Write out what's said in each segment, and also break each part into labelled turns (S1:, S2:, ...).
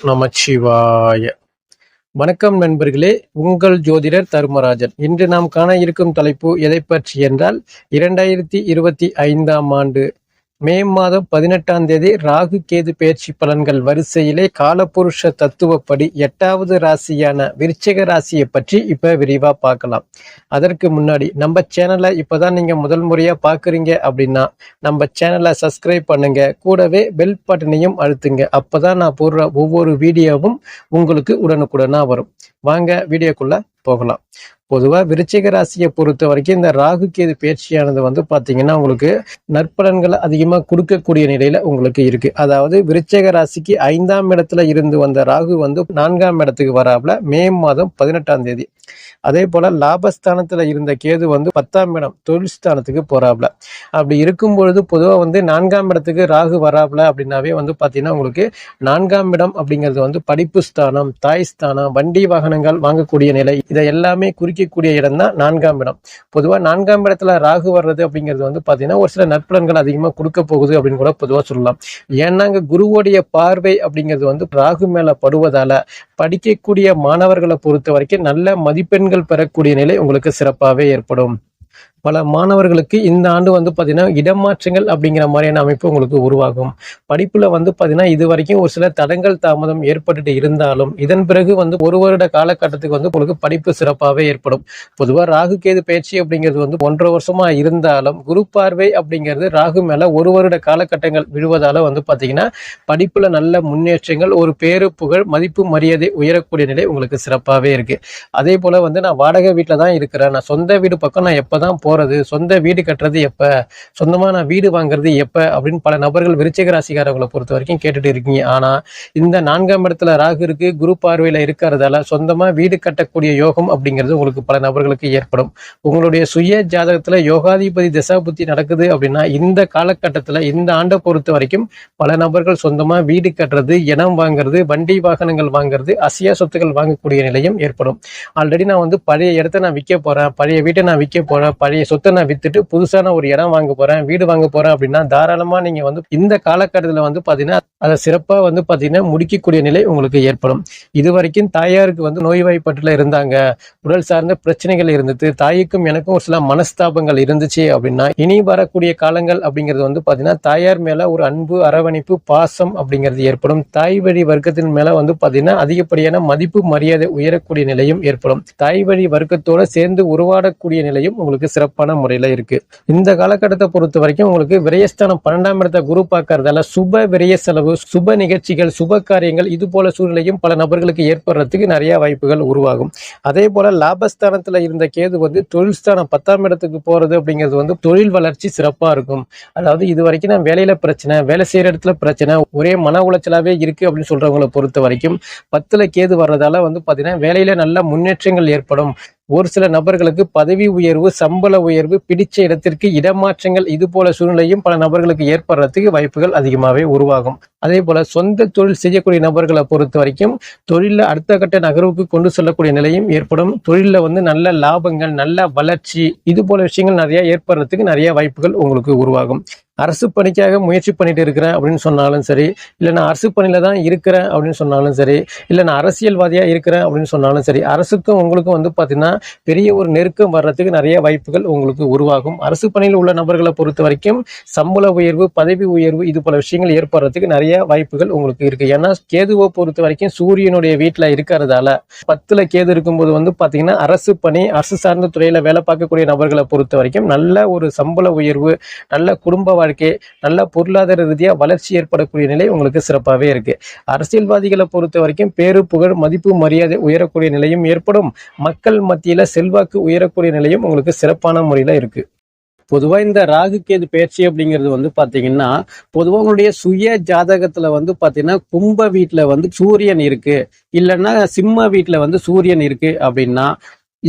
S1: நமச்சிவாய. வணக்கம் நண்பர்களே, உங்கள் ஜோதிடர் தர்மராஜன். இன்று நாம் காண இருக்கும் தலைப்பு எதை பற்றி என்றால் 2025ஆம் ஆண்டு மே மாதம் 18ஆம் தேதி ராகு கேது பெயர்ச்சி பலன்கள் வரிசையிலே காலபுருஷ தத்துவப்படி 8வது ராசியான விருச்சிக ராசியை பற்றி இப்ப விரிவா பார்க்கலாம். அதற்கு முன்னாடி நம்ம சேனலை இப்பதான் நீங்க முதல் முறையா பாக்குறீங்க அப்படின்னா நம்ம சேனலை சப்ஸ்கிரைப் பண்ணுங்க, கூடவே பெல் பட்டனையும் அழுத்துங்க. அப்பதான் நான் போடுற ஒவ்வொரு வீடியோவும் உங்களுக்கு உடனுக்குடனா வரும். வாங்க வீடியோக்குள்ள போகலாம். பொதுவா விருச்சிக ராசியை பொறுத்த வரைக்கும் இந்த ராகு கேது பயிற்சியானது பாத்தீங்கன்னா உங்களுக்கு நற்பலன்களை அதிகமா கொடுக்கக்கூடிய நிலையில உங்களுக்கு இருக்கு. அதாவது விருச்சிக ராசிக்கு 5ஆம் இடத்துல இருந்து வந்த ராகு 4ஆம் இடத்துக்கு வராப்ல மே மாதம் 18ஆம் தேதி. அதே போல லாபஸ்தானத்துல இருந்த கேது 10ஆம் இடம் தொழில் ஸ்தானத்துக்கு போறாப்ல. அப்படி இருக்கும் பொழுது பொதுவா 4ஆம் இடத்துக்கு ராகு வராப்ல அப்படின்னாவே பாத்தீங்கன்னா உங்களுக்கு 4ஆம் இடம் அப்படிங்கிறது படிப்பு ஸ்தானம், தாய் ஸ்தானம், வண்டி வாகனங்கள் வாங்கக்கூடிய நிலை, இதை எல்லாமே குறிக்கக்கூடிய இடம் தான் 4ஆம் இடம். பொதுவா 4ஆம் இடத்துல ராகு வர்றது அப்படிங்கிறது பாத்தீங்கன்னா ஒரு சில நற்பலன்கள் அதிகமா கொடுக்க போகுது அப்படின்னு கூட பொதுவா சொல்லலாம். ஏன்னா அங்க குருவோடைய பார்வை அப்படிங்கிறது ராகு மேல படுவதால படிக்கக்கூடிய மாணவர்களை பொறுத்த வரைக்கும் நல்ல மதிப்பெண்கள் பெறக்கூடிய நிலை உங்களுக்கு சிறப்பாகவே ஏற்படும். பல மாணவர்களுக்கு இந்த ஆண்டு பாத்தீங்கன்னா இடமாற்றங்கள் அப்படிங்கிற மாதிரியான அமைப்பு உங்களுக்கு உருவாகும். படிப்புல பாத்தீங்கன்னா இது வரைக்கும் ஒரு சில தடங்கள் தாமதம் ஏற்பட்டு இருந்தாலும் இதன் பிறகு ஒரு வருட காலகட்டத்துக்கு உங்களுக்கு படிப்பு சிறப்பாகவே ஏற்படும். பொதுவா ராகு கேது பயிற்சி அப்படிங்கிறது 1.5 வருஷமா இருந்தாலும் குரு பார்வை அப்படிங்கிறது ராகு மேல ஒரு வருட காலகட்டங்கள் விழுவதால பாத்தீங்கன்னா படிப்புல நல்ல முன்னேற்றங்கள், ஒரு பேரு புகழ், மதிப்பு மரியாதை உயரக்கூடிய நிலை உங்களுக்கு சிறப்பாகவே இருக்கு. அதே போல நான் வாடகை வீட்டுல தான் இருக்கிறேன், நான் சொந்த வீடு பக்கம் நான் எப்பதான் போறது, சொந்த வீடு கட்டுறது எப்ப, சொந்தமா நான் வீடு வாங்குறது எப்ப அப்படின்னு பல நபர்கள் விருச்சிக ராசிக்காரர்களை பொறுத்த வரைக்கும் கேட்டுட்டு இருக்கீங்க. ஆனா இந்த 4ஆம் இடத்துல ராகு இருக்கு, குரு பார்வையில இருக்கிறதால சொந்தமா வீடு கட்டக்கூடிய யோகம் அப்படிங்கிறது உங்களுக்கு பல நபர்களுக்கு ஏற்படும். உங்களுடைய சுய ஜாதகத்துல யோகாதிபதி தசாபுத்தி நடக்குது அப்படின்னா இந்த காலகட்டத்துல இந்த ஆண்டை பொறுத்த வரைக்கும் பல நபர்கள் சொந்தமா வீடு கட்டுறது, இடம் வாங்குறது, வண்டி வாகனங்கள் வாங்குறது, அசையா சொத்துக்கள் வாங்கக்கூடிய நிலையும் ஏற்படும். ஆல்ரெடி நான் பழைய இடத்த நான் விற்க போறேன், பழைய வீட்டை நான் விற்க போறேன், பழைய சொத்தை நான் வித்துட்டு புதுசான ஒரு இடம் வாங்க போறேன், வீடு வாங்க போறேன் அப்படின்னா தாராளமா நீங்க இந்த காலகட்டத்துல பாத்தீங்கன்னா அதை சிறப்பா பாத்தீங்கன்னா முடிக்கக்கூடிய நிலை உங்களுக்கு ஏற்படும். இது வரைக்கும் தாயாருக்கு நோய்வாய்ப்பட்டுல இருந்தாங்க, உடல் சார்ந்த பிரச்சனைகள் இருந்தது, தாய்க்கும் எனக்கும் ஒரு சில மனஸ்தாபங்கள் இருந்துச்சு அப்படின்னா இனி வரக்கூடிய காலங்கள் அப்படிங்கிறது பாத்தீங்கன்னா தாயார் மேல ஒரு அன்பு, அரவணைப்பு, பாசம் அப்படிங்கிறது ஏற்படும். தாய் வழி வர்க்கத்தின் மேல பாத்தீங்கன்னா அதிகப்படியான மதிப்பு மரியாதை உயரக்கூடிய நிலையும் ஏற்படும். தாய் வழி வர்க்கத்தோட சேர்ந்து உருவாடக்கூடிய நிலையும் உங்களுக்கு சிறப்பான முறையில இருக்கு. இந்த காலகட்டத்தை பொறுத்த வரைக்கும் உங்களுக்கு விரயஸ்தானம் 12ஆம் இடத்தை குரு பார்க்கறதால சுப விரய செலவு, சுப நிகழ்ச்சிகள், சுப காரியங்கள் இது போல சூழ்நிலையும் பல நபர்களுக்கு ஏற்படுறதுக்கு நிறைய வாய்ப்புகள் உருவாகும். அதே போல லாபஸ்தானத்துல இருந்த கேது தொழில் ஸ்தானம் 10ஆம் இடத்துக்கு போறது அப்படிங்கிறது தொழில் வளர்ச்சி சிறப்பா இருக்கும். அதாவது இது வரைக்கும் நான் வேலையில பிரச்சனை, வேலை செய்யற இடத்துல பிரச்சனை, ஒரே மன உளைச்சலாவே இருக்கு அப்படின்னு சொல்றவங்களை பொறுத்த வரைக்கும் 10ல கேது வர்றதால பாத்தீங்கன்னா வேலையில நல்ல முன்னேற்றங்கள் ஏற்படும். ஒரு சில நபர்களுக்கு பதவி உயர்வு, சம்பள உயர்வு, பிடிச்ச இடத்திற்கு இடமாற்றங்கள் இது போல சூழ்நிலையும் பல நபர்களுக்கு ஏற்படுறதுக்கு வாய்ப்புகள் அதிகமாகவே உருவாகும். அதே போல சொந்த தொழில் செய்யக்கூடிய நபர்களை பொறுத்த வரைக்கும் தொழில அடுத்த கட்ட நகர்வுக்கு கொண்டு செல்லக்கூடிய நிலையும் ஏற்படும். தொழில நல்ல லாபங்கள், நல்ல வளர்ச்சி இது போல விஷயங்கள் நிறைய ஏற்படுறதுக்கு நிறைய வாய்ப்புகள் உங்களுக்கு உருவாகும். அரசு பணிக்காக முயற்சி பண்ணிட்டு இருக்கிறேன் அப்படின்னு சொன்னாலும் சரி, இல்லை நான் அரசு பணியில தான் இருக்கிறேன் அப்படின்னு சொன்னாலும் சரி, இல்லை நான் அரசியல்வாதியா இருக்கிறேன் அப்படின்னு சொன்னாலும் சரி, அரசுக்கும் உங்களுக்கும் பாத்தீங்கன்னா பெரிய ஒரு நெருக்கம் வர்றதுக்கு நிறைய வாய்ப்புகள் உங்களுக்கு உருவாகும். அரசு பணியில் உள்ள நபர்களை பொறுத்த வரைக்கும் சம்பள உயர்வு, பதவி உயர்வு இது போல விஷயங்கள் ஏற்படுறதுக்கு நிறைய வாய்ப்புகள் உங்களுக்கு இருக்கு. ஏன்னா கேதுவை பொறுத்த வரைக்கும் சூரியனுடைய வீட்டுல இருக்கிறதால 10ல கேது இருக்கும்போது பாத்தீங்கன்னா அரசு பணி, அரசு சார்ந்த துறையில வேலை பார்க்கக்கூடிய நபர்களை பொறுத்த வரைக்கும் நல்ல ஒரு சம்பள உயர்வு, நல்ல குடும்ப வாழ்க்கை, நல்ல பொருளாதார ரீதியா வளர்ச்சி ஏற்படக்கூடிய நிலை உங்களுக்கு சிறப்பாகவே இருக்கு. அரசியல்வாதிகளை பொறுத்த வரைக்கும் பேரு புகழ், மதிப்பு மரியாதை உயரக்கூடிய நிலையும் ஏற்படும். மக்கள் மத்தியில செல்வாக்கு உயரக்கூடிய நிலையும் உங்களுக்கு சிறப்பான முறையில இருக்கு. பொதுவா இந்த ராகு கேது பயிற்சி அப்படிங்கிறது பாத்தீங்கன்னா பொதுவா உங்களுடைய சுய ஜாதகத்துல பாத்தீங்கன்னா கும்ப வீட்டுல சூரியன் இருக்கு, இல்லைன்னா சிம்ம வீட்டுல சூரியன் இருக்கு அப்படின்னா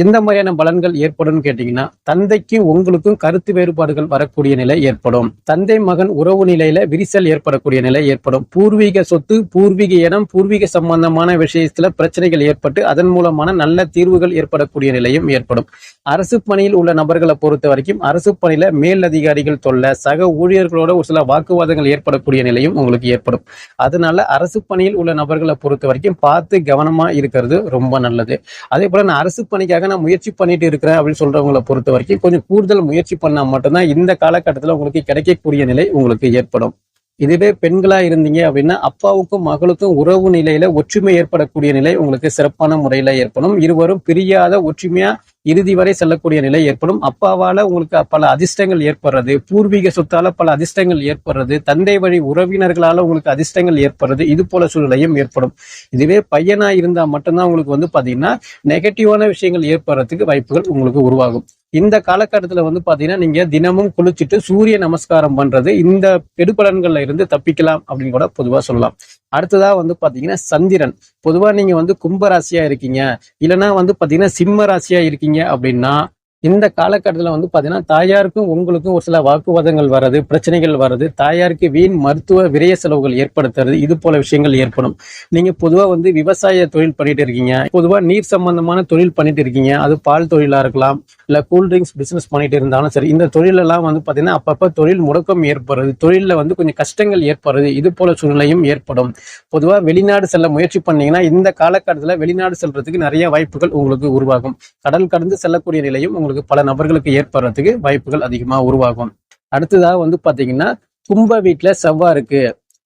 S1: எந்த மாதிரியான பலன்கள் ஏற்படும் கேட்டீங்கன்னா, தந்தைக்கும் உங்களுக்கும் கருத்து வேறுபாடுகள் வரக்கூடிய நிலை ஏற்படும். தந்தை மகன் உறவு நிலையில விரிசல் ஏற்படக்கூடிய நிலை ஏற்படும். பூர்வீக சொத்து, பூர்வீக இடம், பூர்வீக சம்பந்தமான விஷயத்துல பிரச்சனைகள் ஏற்பட்டு அதன் மூலமான நல்ல தீர்வுகள் ஏற்படக்கூடிய நிலையும் ஏற்படும். அரசு பணியில் உள்ள நபர்களை பொறுத்த வரைக்கும் அரசு பணியில மேல் அதிகாரிகள் தொல்லை, சக ஊழியர்களோட ஒரு சில வாக்குவாதங்கள் ஏற்படக்கூடிய நிலையும் உங்களுக்கு ஏற்படும். அதனால அரசு பணியில் உள்ள நபர்களை பொறுத்த வரைக்கும் பார்த்து கவனமா இருக்கிறது ரொம்ப நல்லது. அதே போல நான் அரசு பணிக்காக நான் முயற்சி பண்ணிட்டு இருக்கிறேன் அப்படின்னு சொல்றவங்களை பொறுத்த வரைக்கும் கொஞ்சம் கூடுதல் முயற்சி பண்ணா மட்டும்தான் இந்த காலகட்டத்தில் உங்களுக்கு கிடைக்கக்கூடிய நிலை உங்களுக்கு ஏற்படும். இதுவே பெண்களா இருந்தீங்க அப்படின்னா அப்பாவுக்கும் மகளுக்கும் உறவு நிலையில ஒற்றுமை ஏற்படக்கூடிய நிலை உங்களுக்கு சிறப்பான முறையில ஏற்படும். இருவரும் பிரியாத ஒற்றுமையா இறுதி வரை செல்லக்கூடிய நிலை ஏற்படும். அப்பாவால உங்களுக்கு பல அதிர்ஷ்டங்கள் ஏற்படுறது, பூர்வீக சொத்தால பல அதிர்ஷ்டங்கள் ஏற்படுறது, தந்தை வழி உறவினர்களால உங்களுக்கு அதிர்ஷ்டங்கள் ஏற்படுறது, இது போல சூழ்நிலையும் ஏற்படும். இதுவே பையனா இருந்தா மட்டும்தான் உங்களுக்கு பாத்தீங்கன்னா நெகட்டிவான விஷயங்கள் ஏற்படுறதுக்கு வாய்ப்புகள் உங்களுக்கு உருவாகும். இந்த காலகட்டத்துல பாத்தீங்கன்னா நீங்க தினமும் குளிச்சுட்டு சூரிய நமஸ்காரம் பண்றது இந்த கெடுபலன்கள்ல இருந்து தப்பிக்கலாம் அப்படின்னு கூட பொதுவா சொல்லலாம். அடுத்ததா பாத்தீங்கன்னா சந்திரன். பொதுவா நீங்க கும்ப ராசியா இருக்கீங்க, இல்லைன்னா பாத்தீங்கன்னா சிம்ம ராசியா இருக்கீங்க அப்படின்னா இந்த காலகட்டத்துல பாத்தீங்கன்னா தாயாருக்கும் உங்களுக்கும் ஒரு சில வாக்குவாதங்கள் வர்றது, பிரச்சனைகள் வர்றது, தாயாருக்கு வீண் மருத்துவ விரய செலவுகள் ஏற்படுத்துறது, இது போல விஷயங்கள் ஏற்படும். நீங்க பொதுவா விவசாய தொழில் பண்ணிட்டு இருக்கீங்க, பொதுவா நீர் சம்பந்தமான தொழில் பண்ணிட்டு இருக்கீங்க, அது பால் தொழிலா இருக்கலாம், இல்ல கூல் ட்ரிங்க்ஸ் பிசினஸ் பண்ணிட்டு இருந்தாலும் சரி, இந்த தொழிலெல்லாம் பாத்தீங்கன்னா அப்பப்ப தொழில் முடக்கம் ஏற்படுறது, தொழில கொஞ்சம் கஷ்டங்கள் ஏற்படுறது, இது போல சூழ்நிலையும் ஏற்படும். பொதுவா வெளிநாடு செல்ல முயற்சி பண்ணீங்கன்னா இந்த காலகட்டத்துல வெளிநாடு செல்றதுக்கு நிறைய வாய்ப்புகள் உங்களுக்கு உருவாகும். கடல் கடந்து செல்லக்கூடிய நிலையும் உங்களுக்கு பல நபர்களுக்கு ஏற்படுறதுக்கு வாய்ப்புகள் அதிகமா உருவாகும். அடுத்ததா பாத்தீங்கன்னா கும்ப வீட்டுல செவ்வாய் இருக்கு,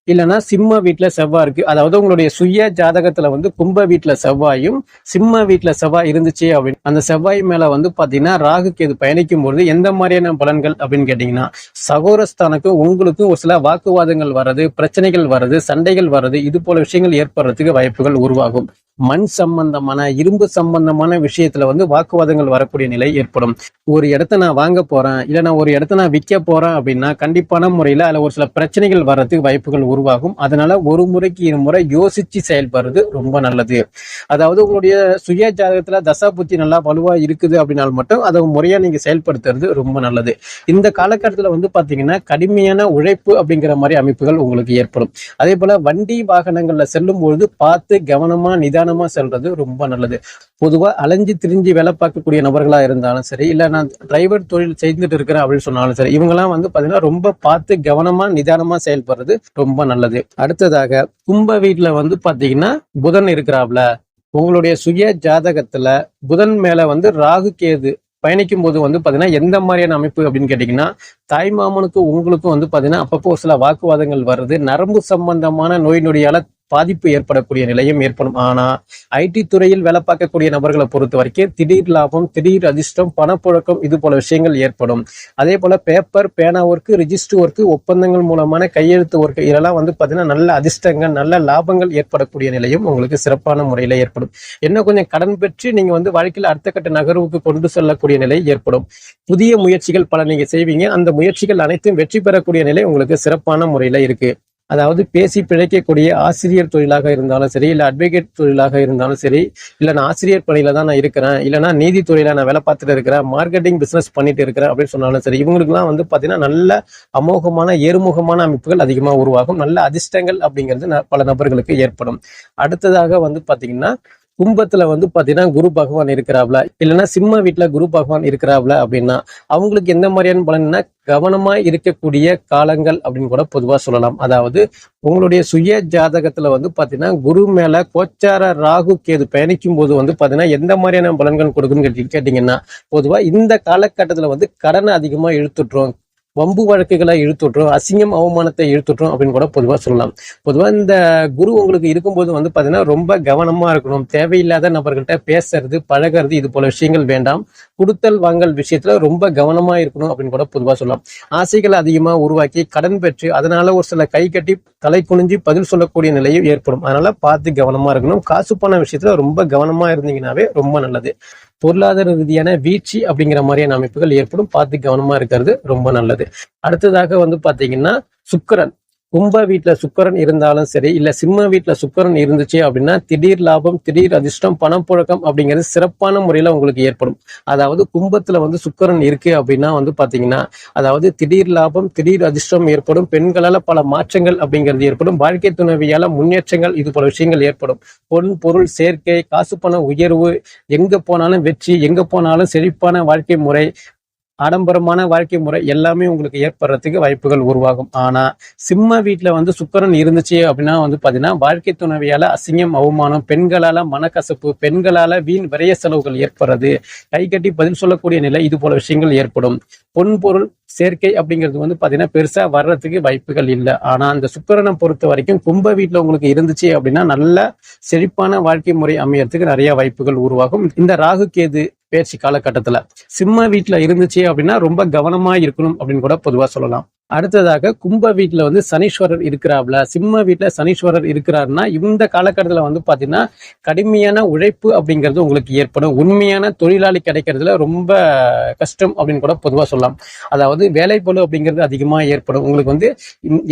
S1: இல்லைன்னா சிம்ம வீட்டுல செவ்வாய் இருக்கு. அதாவது உங்களுடைய சுய ஜாதகத்துல கும்ப வீட்டுல செவ்வாயும் சிம்ம வீட்டுல செவ்வாய் இருந்துச்சு அப்படின்னு அந்த செவ்வாய் மேல பாத்தீங்கன்னா ராகு கேது பயணிக்கும் பொழுது எந்த மாதிரியான பலன்கள் அப்படின்னு கேட்டீங்கன்னா, சகோரஸ்தானுக்கு உங்களுக்கு ஒரு சில வாக்குவாதங்கள் வர்றது, பிரச்சனைகள் வர்றது, சண்டைகள் வர்றது, இது போல விஷயங்கள் ஏற்படுறதுக்கு வாய்ப்புகள் உருவாகும். மண் சம்பந்தமான இரும்பு சம்பந்தமான விஷயத்துல வாக்குவாதங்கள் வரக்கூடிய நிலை ஏற்படும். ஒரு இடத்த நான் வாங்க போறேன், இல்ல நான் ஒரு இடத்த நான் விற்க போறேன் அப்படின்னா கண்டிப்பான முறையில அதுல ஒரு சில பிரச்சனைகள் வர்றதுக்கு வாய்ப்புகள் உருவாகும். அதனால ஒரு முறைக்கு இருமுறை யோசிச்சு செயல்படுறது ரொம்ப நல்லது. அதாவது உங்களுடைய சுய ஜாதகத்துல தசா புத்தி நல்லா வலுவா இருக்குது அப்படின்னாலும் மட்டும் அதை முறையா நீங்க செயல்படுத்துறது ரொம்ப நல்லது. இந்த காலகட்டத்துல பாத்தீங்கன்னா கடுமையான உழைப்பு அப்படிங்கிற மாதிரி அமைப்புகள் உங்களுக்கு ஏற்படும். அதே போல வண்டி வாகனங்கள்ல செல்லும் பொழுது பார்த்து கவனமா நிதானமா செல்றது ரொம்ப நல்லது. பொதுவா அலைஞ்சு திரிஞ்சு வேலை பார்க்கக்கூடிய நபர்களா இருந்தாலும் சரி, இல்ல நான் டிரைவர் தொழில் செய்துட்டு இருக்கிறேன் அப்படின்னு சொன்னாலும் சரி, இவங்கெல்லாம் பாத்தீங்கன்னா ரொம்ப பார்த்து கவனமா நிதானமா செயல்படுறது ரொம்ப நல்லது. அடுத்ததாக கும்ப வீட்டுல பாத்தீங்கன்னா புதன் இருக்கிறாப்ல, உங்களுடைய சுய ஜாதகத்துல புதன் மேல ராகு கேது பயணிக்கும் போது பாத்தீங்கன்னா எந்த மாதிரியான அமைப்பு அப்படின்னு கேட்டீங்கன்னா, தாய் மாமனுக்கு உங்களுக்கும் பாத்தீங்கன்னா அப்பப்போ ஒரு சில வாக்குவாதங்கள் வருது, நரம்பு சம்பந்தமான நோய் நொடியால பாதிப்பு ஏற்படக்கூடிய நிலையும் ஏற்படும். ஆனா ஐடி துறையில் வேலை பார்க்கக்கூடிய நபர்களை பொறுத்த வரைக்கும் திடீர் லாபம், திடீர் அதிர்ஷ்டம், பணப்புழக்கம், இது போல விஷயங்கள் ஏற்படும். அதே போல பேப்பர் பேனா ஒர்க்கு, ரிஜிஸ்டர் ஒர்க்கு, ஒப்பந்தங்கள் மூலமான கையெழுத்து ஒர்க்கு, இதெல்லாம் பாத்தீங்கன்னா நல்ல அதிர்ஷ்டங்கள், நல்ல லாபங்கள் ஏற்படக்கூடிய நிலையும் உங்களுக்கு சிறப்பான முறையில ஏற்படும். என்ன கொஞ்சம் கடன் பெற்று நீங்க வாழ்க்கையில அடுத்த கட்ட நகர்வுக்கு கொண்டு செல்லக்கூடிய நிலை ஏற்படும். புதிய முயற்சிகள் பல நீங்க செய்வீங்க, அந்த முயற்சிகள் அனைத்தும் வெற்றி பெறக்கூடிய நிலை உங்களுக்கு சிறப்பான முறையில இருக்கு. அதாவது பேசி பிழைக்கக்கூடிய ஆசிரியர் தொழிலாக இருந்தாலும் சரி, இல்ல அட்வொகேட் தொழிலாக இருந்தாலும் சரி, இல்ல நான் ஆசிரியர் பணியில தான் நான் இருக்கிறேன், இல்லைன்னா நீதித்துறையில நான் வேலை பார்த்துட்டு இருக்கிறேன், மார்க்கெட்டிங் பிசினஸ் பண்ணிட்டு இருக்கிறேன் அப்படின்னு சொன்னாலும் சரி, இவங்களுக்குலாம் பாத்தீங்கன்னா நல்ல அமோகமான ஏறுமுகமான அமைப்புகள் அதிகமா உருவாகும். நல்ல அதிர்ஷ்டங்கள் அப்படிங்கிறது பல நபர்களுக்கு ஏற்படும். அடுத்ததாக பாத்தீங்கன்னா கும்பத்துல பாத்தீங்கன்னா குரு பகவான் இருக்கிறாப்ல, இல்லைன்னா சிம்ம வீட்டுல குரு பகவான் இருக்கிறாப்ல அப்படின்னா அவங்களுக்கு எந்த மாதிரியான பலன்னா கவனமா இருக்கக்கூடிய காலங்கள் அப்படின்னு கூட பொதுவா சொல்லலாம். அதாவது உங்களுடைய சுய ஜாதகத்துல பாத்தீங்கன்னா குரு மேல கோச்சார ராகு கேது பயணிக்கும் போது பாத்தீங்கன்னா எந்த மாதிரியான பலன்கள் கொடுக்குன்னு கேட்டீங்கன்னா, பொதுவா இந்த காலகட்டத்துல கடனை அதிகமா இழுத்துட்டுரும், வம்பு வழக்குகளை இழுத்துட்டுரும், அசிங்கம் அவமானத்தை இழுத்துட்டுரும் அப்படின்னு கூட பொதுவா சொல்லலாம். பொதுவா இந்த குரு உங்களுக்கு இருக்கும்போது பாத்தீங்கன்னா ரொம்ப கவனமா இருக்கணும். தேவையில்லாத நபர்கள்ட்ட பேசுறது, பழகிறது, இது போல விஷயங்கள் வேண்டாம். கொடுத்தல் வாங்கல் விஷயத்துல ரொம்ப கவனமா இருக்கணும் அப்படின்னு கூட பொதுவா சொல்லலாம். ஆசைகளை அதிகமா உருவாக்கி கடன் பெற்று அதனால ஒரு சில கை கட்டி தலை குனிஞ்சு பதில் சொல்லக்கூடிய நிலையும் ஏற்படும். அதனால பார்த்து கவனமா இருக்கணும். காசு பண விஷயத்துல ரொம்ப கவனமா இருந்தீங்கன்னாவே ரொம்ப நல்லது. பொருளாதார ரீதியான வீழ்ச்சி அப்படிங்கிற மாதிரியான அமைப்புகள் ஏற்படும். பார்த்து கவனமா இருக்கிறது ரொம்ப நல்லது. அடுத்ததாக பாத்தீங்கன்னா சுக்கிரன். கும்ப வீட்டுல சுக்கிரன் இருந்தாலும் சரி, இல்ல சிம்ம வீட்டுல சுக்கிரன் இருந்துச்சு அப்படின்னா திடீர் லாபம், திடீர் அதிர்ஷ்டம், பணப்புழக்கம் அப்படிங்கிறது சிறப்பான முறையில உங்களுக்கு ஏற்படும். அதாவது கும்பத்துல வந்து சுக்கிரன் இருக்கு அப்படின்னா வந்து பாத்தீங்கன்னா, அதாவது திடீர் லாபம், திடீர் அதிர்ஷ்டம் ஏற்படும். பெண்களால பல மாற்றங்கள் அப்படிங்கிறது ஏற்படும். வாழ்க்கை துணைவியால முன்னேற்றங்கள், இது போல விஷயங்கள் ஏற்படும். பொன் பொருள் சேர்க்கை, காசு பண உயர்வு, எங்க போனாலும் வெற்றி, எங்க போனாலும் செழிப்பான வாழ்க்கை முறை, ஆடம்பரமான வாழ்க்கை முறை எல்லாமே உங்களுக்கு ஏற்படுறதுக்கு வாய்ப்புகள் உருவாகும். ஆனா சிம்ம வீட்டுல வந்து சுக்கிரன் இருந்துச்சு அப்படின்னா வந்து பாத்தீங்கன்னா, வாழ்க்கை துணைவியால அசிங்கம், அவமானம், பெண்களால மனக்கசப்பு, பெண்களால வீண் விரைய செலவுகள் ஏற்படுறது, கை கட்டி பதில் சொல்லக்கூடிய நிலை, இது போல விஷயங்கள் ஏற்படும். பொன் பொருள் சேர்க்கை அப்படிங்கிறது வந்து பாத்தீங்கன்னா பெருசா வர்றதுக்கு வாய்ப்புகள் இல்லை. ஆனா அந்த சுக்கிரனை பொறுத்த வரைக்கும் கும்ப வீட்டுல உங்களுக்கு இருந்துச்சு அப்படின்னா நல்ல செழிப்பான வாழ்க்கை முறை அமையறதுக்கு நிறைய வாய்ப்புகள் உருவாகும். இந்த ராகு கேது பேச்சு காலகட்டத்துல சிம்ம வீட்டுல இருந்துச்சு அப்படின்னா ரொம்ப கவனமா இருக்கணும் அப்படின்னு கூட பொதுவா சொல்லலாம். அடுத்ததாக கும்ப வீட்டுல வந்து சனீஸ்வரர் இருக்கிறாப்ல, சிம்ம வீட்டுல சனீஸ்வரர் இருக்கிறாருன்னா இந்த காலகட்டத்துல வந்து பாத்தீங்கன்னா கடுமையான உழைப்பு அப்படிங்கிறது உங்களுக்கு ஏற்படும். உண்மையான தொழிலாளி கிடைக்கிறதுல ரொம்ப கஷ்டம் அப்படின்னு கூட பொதுவா சொல்லலாம். அதாவது வேலைப்பளு அப்படிங்கிறது அதிகமா ஏற்படும். உங்களுக்கு வந்து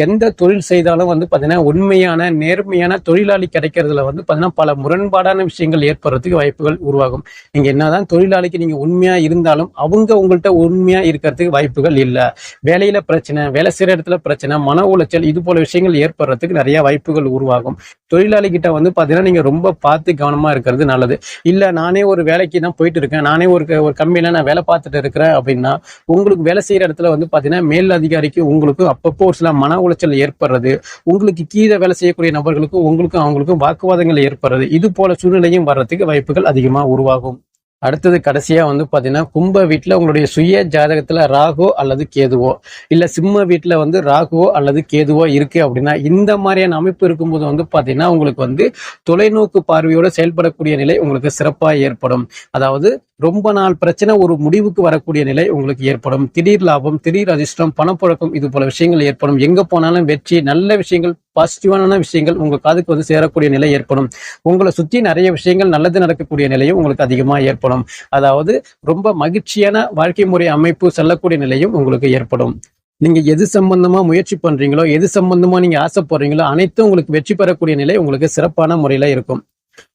S1: எந்த தொழில் செய்தாலும் வந்து பாத்தீங்கன்னா உண்மையான நேர்மையான தொழிலாளி கிடைக்கிறதுல வந்து பாத்தீங்கன்னா பல முரண்பாடான விஷயங்கள் ஏற்படுறதுக்கு வாய்ப்புகள் உருவாகும். நீங்க என்னதான் தொழிலாளிக்கு நீங்க உண்மையா இருந்தாலும் அவங்க உங்கள்கிட்ட உண்மையா இருக்கிறதுக்கு வாய்ப்புகள் இல்லை. வேலையில பிரச்சனை, வேலை செய்யற இடத்துல பிரச்சனை, மன உளைச்சல், இது போல விஷயங்கள் ஏற்படுறதுக்கு நிறைய வாய்ப்புகள் உருவாகும். தொழிலாளி கிட்ட வந்து பாத்தீங்கன்னா நீங்க ரொம்ப பார்த்து கவனமா இருக்கிறது நல்லது. இல்ல நானே ஒரு வேலைக்கு தான் போயிட்டு இருக்கேன், நானே ஒரு கம்பெனில நான் வேலை பார்த்துட்டு இருக்கிறேன் அப்படின்னா உங்களுக்கு வேலை செய்யற இடத்துல வந்து பாத்தீங்கன்னா மேல் அதிகாரிக்கு உங்களுக்கு அப்பப்போ ஒரு சில மன உளைச்சல் ஏற்படுறது, உங்களுக்கு கீழே வேலை செய்யக்கூடிய நபர்களுக்கும் உங்களுக்கும் அவங்களுக்கும் வாக்குவாதங்கள் ஏற்படுறது, இது போல சூழ்நிலையும் வர்றதுக்கு வாய்ப்புகள் அதிகமா உருவாகும். அடுத்தது கடைசியா வந்து பாத்தீங்கன்னா கும்ப வீட்டுல உங்களுடைய சுய ஜாதகத்துல ராகுவோ அல்லது கேதுவோ, இல்ல சிம்ம வீட்டுல வந்து ராகுவோ அல்லது கேதுவோ இருக்கு அப்படின்னா இந்த மாதிரியான அமைப்பு இருக்கும்போது வந்து பாத்தீங்கன்னா உங்களுக்கு வந்து தொலைநோக்கு பார்வையோட செயல்படக்கூடிய நிலை உங்களுக்கு சிறப்பா ஏற்படும். அதாவது ரொம்ப நாள் பிரச்சனை ஒரு முடிவுக்கு வரக்கூடிய நிலை உங்களுக்கு ஏற்படும். திடீர் லாபம், திடீர் அதிர்ஷ்டம், பணப்புழக்கம், இது போல விஷயங்கள் ஏற்படும். எங்க போனாலும் வெற்றி, நல்ல விஷயங்கள், பாசிட்டிவான விஷயங்கள் உங்க காதுக்கு வந்து சேரக்கூடிய நிலை ஏற்படும். உங்களை சுற்றி நிறைய விஷயங்கள் நல்லது நடக்கக்கூடிய நிலையும் உங்களுக்கு அதிகமா ஏற்படும். அதாவது ரொம்ப மகிழ்ச்சியான வாழ்க்கை முறை அமைப்பு செல்லக்கூடிய நிலையும் உங்களுக்கு ஏற்படும். நீங்க எது சம்பந்தமா முயற்சி பண்றீங்களோ, எது சம்பந்தமா நீங்க ஆசைப்படுறீங்களோ அனைத்தும் உங்களுக்கு வெற்றி பெறக்கூடிய நிலை உங்களுக்கு சிறப்பான முறையில இருக்கும்.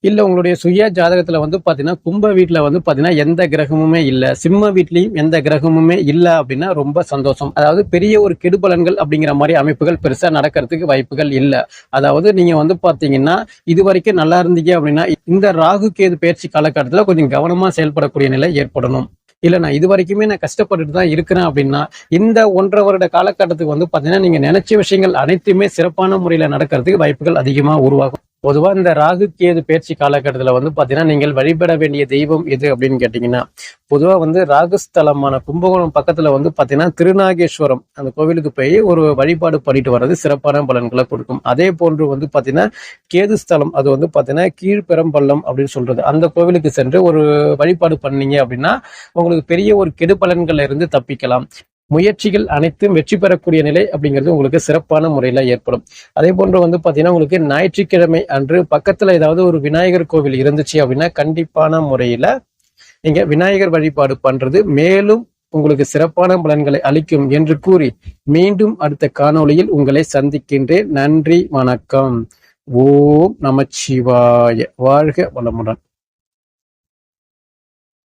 S1: இல்ல உங்களுடைய சுய ஜாதகத்துல வந்து பாத்தீங்கன்னா கும்ப வீட்டுல வந்து பாத்தீங்கன்னா எந்த கிரகமுமே இல்ல, சிம்ம வீட்லயும் எந்த கிரகமுமே இல்ல அப்படின்னா ரொம்ப சந்தோஷம். அதாவது பெரிய ஒரு கெடுபலன்கள் அப்படிங்கிற மாதிரி அமைப்புகள் பெருசா நடக்கிறதுக்கு வாய்ப்புகள் இல்ல. அதாவது நீங்க வந்து பாத்தீங்கன்னா இது வரைக்கும் நல்லா இருந்தீங்க அப்படின்னா இந்த ராகு கேது பயிற்சி காலகட்டத்துல கொஞ்சம் கவனமா செயல்படக்கூடிய நிலை ஏற்படணும். இல்ல நான் இது வரைக்குமே நான் கஷ்டப்பட்டுட்டு தான் இருக்கிறேன் அப்படின்னா இந்த 1.5 வருட காலகட்டத்துக்கு வந்து பாத்தீங்கன்னா நீங்க நினைச்ச விஷயங்கள் அனைத்துமே சிறப்பான முறையில நடக்கிறதுக்கு வாய்ப்புகள் அதிகமா உருவாகும். பொதுவா இந்த ராகு கேது பயிற்சி காலகட்டத்துல வந்து பாத்தீங்கன்னா நீங்கள் வழிபட வேண்டிய தெய்வம் எது அப்படின்னு கேட்டீங்கன்னா, பொதுவா வந்து ராகுஸ்தலமான கும்பகோணம் பக்கத்துல வந்து பாத்தீங்கன்னா திருநாகேஸ்வரம் அந்த கோவிலுக்கு போய் ஒரு வழிபாடு பண்ணிட்டு வர்றது சிறப்பான பலன்களை கொடுக்கும். அதே போன்று வந்து பாத்தீங்கன்னா கேது ஸ்தலம், அது வந்து பாத்தீங்கன்னா கீழ்பெரம்பள்ளம் அப்படின்னு சொல்றது, அந்த கோவிலுக்கு சென்று ஒரு வழிபாடு பண்ணீங்க அப்படின்னா உங்களுக்கு பெரிய ஒரு கெடு பலன்கள்ல இருந்து தப்பிக்கலாம். முயற்சிகள் அனைத்தும் வெற்றி பெறக்கூடிய நிலை அப்படிங்கிறது உங்களுக்கு சிறப்பான முறையில ஏற்படும். அதே போன்று வந்து பாத்தீங்கன்னா உங்களுக்கு ஞாயிற்றுக்கிழமை அன்று பக்கத்துல ஏதாவது ஒரு விநாயகர் கோவில் இருந்துச்சு அப்படின்னா கண்டிப்பான முறையில நீங்க விநாயகர் வழிபாடு பண்றது மேலும் உங்களுக்கு சிறப்பான பலன்களை அளிக்கும் என்று கூறி மீண்டும் அடுத்த காணொளியில் உங்களை சந்திக்கின்றேன். நன்றி, வணக்கம். ஓம் நமச்சிவாய. வாழ்க வளமுடன்.